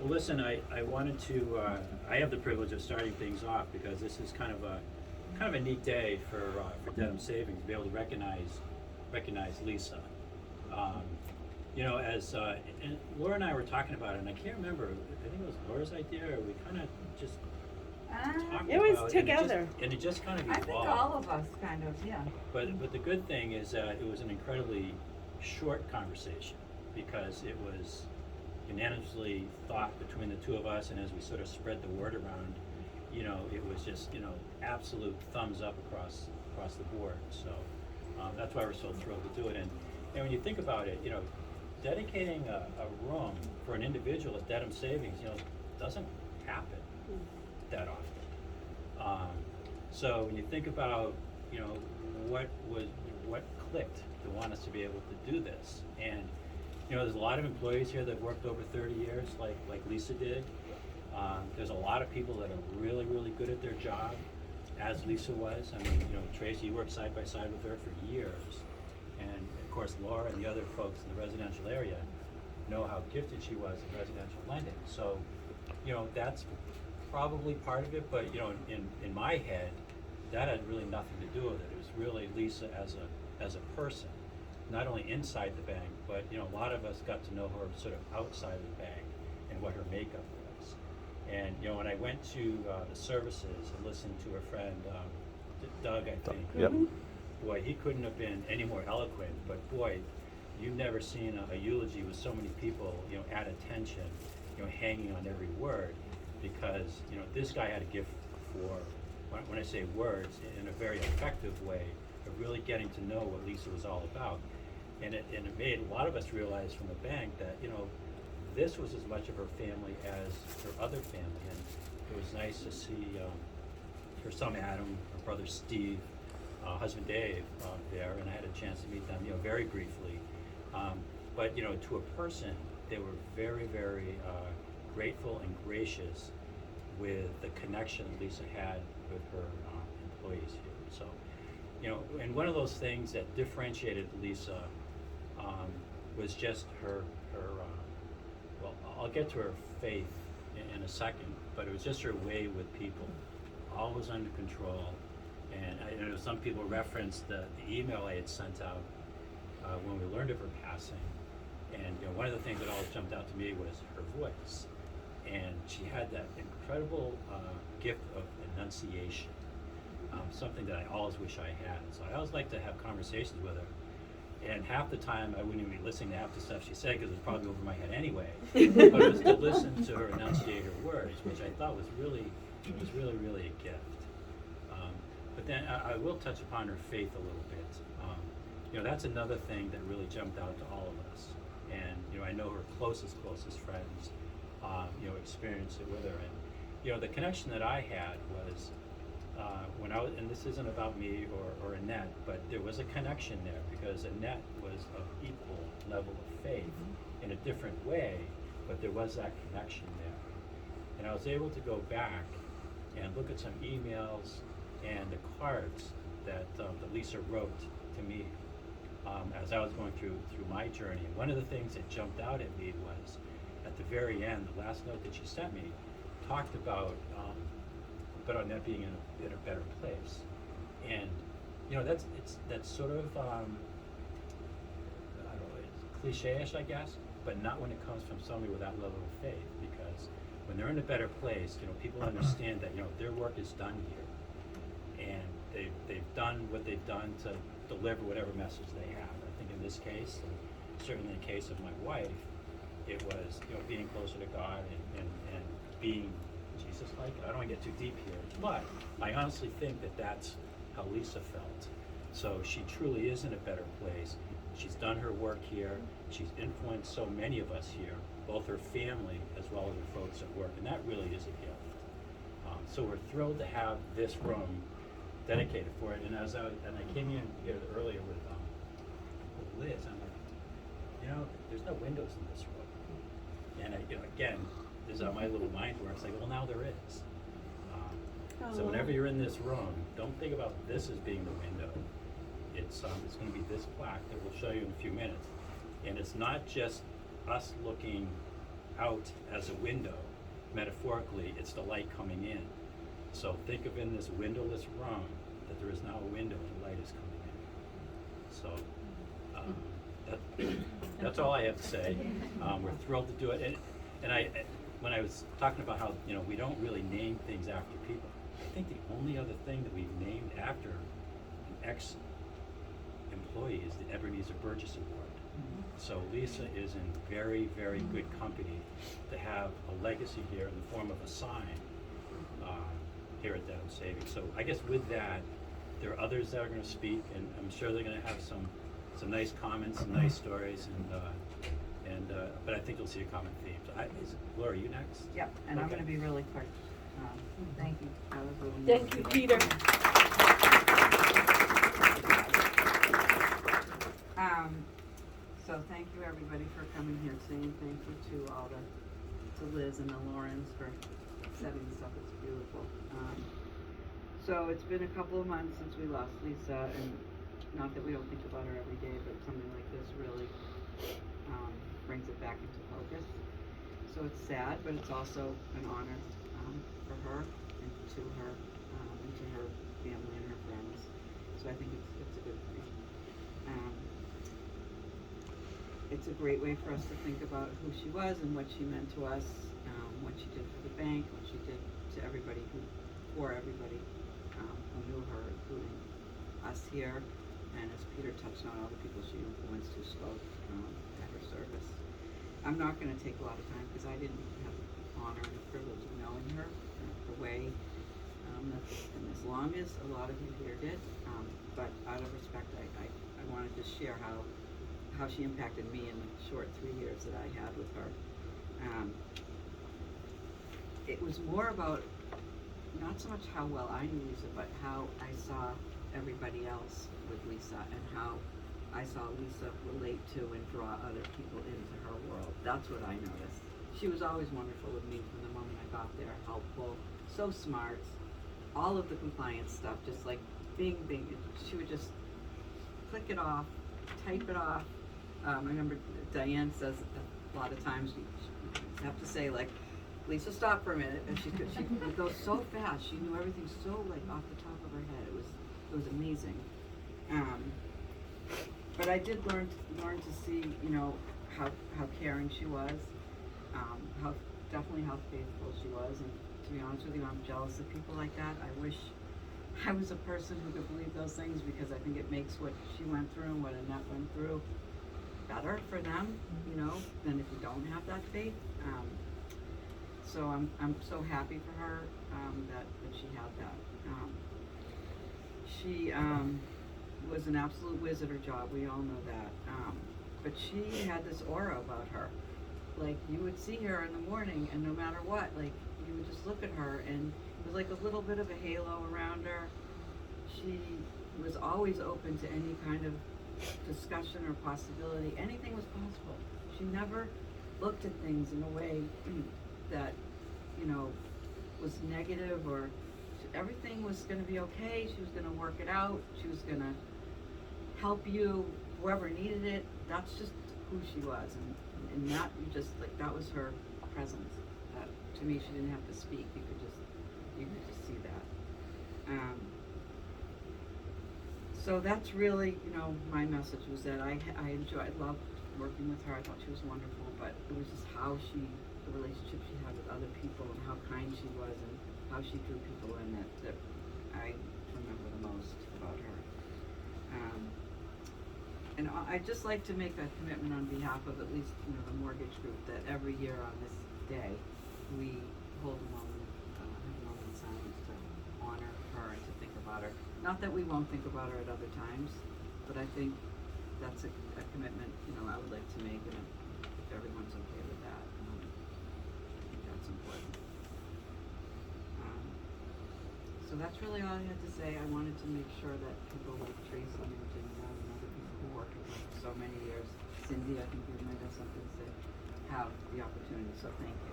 Well, listen, I wanted to, I have the privilege of starting things off because this is kind of a neat day for Dedham Savings to be able to recognize Lisa. Um, as and Laura and I were talking about it, and I can't remember. I think it was Laura's idea, or we kind of just talked It was about together. and it just kind of I evolved. think all of us kind of, yeah. But the good thing is that it was an incredibly short conversation because it was unanimously thought between the two of us, and as we sort of spread the word around, it was just absolute thumbs up across the board. So that's why we're so thrilled to do it. And when you think about it, dedicating a room for an individual at Dedham Savings, doesn't happen that often. So when you think about, what clicked to want us to be able to do this, and there's a lot of employees here that worked over 30 years, like Lisa did. There's a lot of people that are really, really good at their job, as Lisa was. I mean, Tracy, you worked side by side with her for years, and of course Laura and the other folks in the residential area know how gifted she was in residential lending. So, that's probably part of it. But in my head, that had really nothing to do with it. It was really Lisa as a person, not only inside the bank, but a lot of us got to know her sort of outside of the bank and what her makeup was. And when I went to the services and listened to her friend Doug, I think. Yep. Boy, he couldn't have been any more eloquent. But boy, you've never seen a eulogy with so many people, at attention, hanging on every word, because this guy had a gift for, when I say words, in a very effective way of really getting to know what Lisa was all about. And it made a lot of us realize from the bank that, this was as much of her family as her other family. And it was nice to see her son Adam, her brother Steve, husband Dave there, and I had a chance to meet them, very briefly. But to a person, they were very, very grateful and gracious with the connection Lisa had with her employees here. So, and one of those things that differentiated Lisa was just her well, I'll get to her faith in a second, but it was just her way with people, always under control. And I know some people referenced the email I had sent out when we learned of her passing. And one of the things that always jumped out to me was her voice. And she had that incredible gift of enunciation, something that I always wish I had. So I always like to have conversations with her. And half the time I wouldn't even be listening to half the stuff she said because it was probably over my head anyway. But it was to listen to her enunciate her words, which I thought was really, really a gift. But then I will touch upon her faith a little bit. That's another thing that really jumped out to all of us. And I know her closest friends, experienced it with her. And the connection that I had was when I was, and this isn't about me or Annette, but there was a connection there because Annette was of equal level of faith in a different way, but there was that connection there. And I was able to go back and look at some emails and the cards that Lisa wrote to me as I was going through my journey. And one of the things that jumped out at me was at the very end, the last note that she sent me talked about Annette being in a better place. And that's sort of I don't know, it's cliche-ish, I guess, but not when it comes from somebody with that level of faith, because when they're in a better place, people understand that their work is done here, and they've done what they've done to deliver whatever message they have. I think in this case, and certainly in the case of my wife, it was being closer to God and being Jesus-like. I don't want to get too deep here, but I honestly think that that's how Lisa felt. So she truly is in a better place. She's done her work here. She's influenced so many of us here, both her family as well as her folks at work, and that really is a gift. So we're thrilled to have this room dedicated for it. And I came in here earlier with Liz, I'm like, there's no windows in this room. And again, this is how my little mind works. Like, well, now there is. So whenever you're in this room, don't think about this as being the window. It's going to be this plaque that we'll show you in a few minutes. And it's not just us looking out as a window, metaphorically, it's the light coming in. So think of in this windowless room that there is now a window and light is coming in. So that's all I have to say. We're thrilled to do it. And when I was talking about how, you know, we don't really name things after people, I think the only other thing that we've named after an ex-employee is the Ebenezer Burgess Award. So Lisa is in very, very good company to have a legacy here in the form of a sign here at Down Savings. So I guess with that, there are others that are going to speak, and I'm sure they're going to have some nice comments, some nice stories, but I think you'll see a common theme. So Laura, you next? Yep, and I'm Okay. gonna be really quick. Thank you. That was really Thank you, Peter. So thank you everybody for coming here today, and thank you to Liz and the Laurens for setting this up. It's beautiful. So it's been a couple of months since we lost Lisa, and not that we don't think about her every day, but something like this really brings it back into focus. So it's sad, but it's also an honor for her and to her family and her friends. So I think it's a good thing. It's a great way for us to think about who she was and what she meant to us, what she did for the bank, what she did to everybody who knew her, including us here, and as Peter touched on, all the people she influenced who spoke at her service. I'm not going to take a lot of time because I didn't have the honor and the privilege of knowing her the way and as long as a lot of you here did, but out of respect, I wanted to share how she impacted me in the short 3 years that I had with her. It was more about not so much how well I knew Lisa, but how I saw everybody else with Lisa and how I saw Lisa relate to and draw other people into her world. That's what I noticed. She was always wonderful with me from the moment I got there, helpful, so smart, all of the compliance stuff, just like bing, she would just click it off, type it off. I remember Diane says a lot of times you have to say like, Lisa, stop for a minute, and she would go so fast. She knew everything so like off the top of her head. It was amazing. But I did learn to see, you know, how caring she was, how faithful she was, and to be honest with you, I'm jealous of people like that. I wish I was a person who could believe those things, because I think it makes what she went through and what Annette went through better for them, you know, than if you don't have that faith. So I'm so happy for her that she had that. She was an absolute whiz at her job. We all know that. But she had this aura about her. Like, you would see her in the morning, and no matter what, like, you would just look at her, and it was like a little bit of a halo around her. She was always open to any kind of discussion or possibility. Anything was possible. She never looked at things in a way that, you know, was negative, or everything was going to be okay. She was going to work it out. She was going to help you, whoever needed it. That's just who she was, and that, you just, like, that was her presence. That, to me, she didn't have to speak. You could just see that. So that's really, you know, my message was that I loved working with her. I thought she was wonderful, but it was just the relationship she had with other people, and how kind she was, and how she drew people in, that I remember the most about her. And I'd just like to make a commitment on behalf of at least, you know, the mortgage group, that every year on this day, we hold a moment, have a moment of silence to honor her and to think about her. Not that we won't think about her at other times, but I think that's a commitment, you know, I would like to make, and if everyone's okay with that, I think that's important. So that's really all I had to say. I wanted to make sure that people like Teresa and Virginia and other people who worked with her for so many years, Cindy, I think you might have something to say, have the opportunity, so thank you.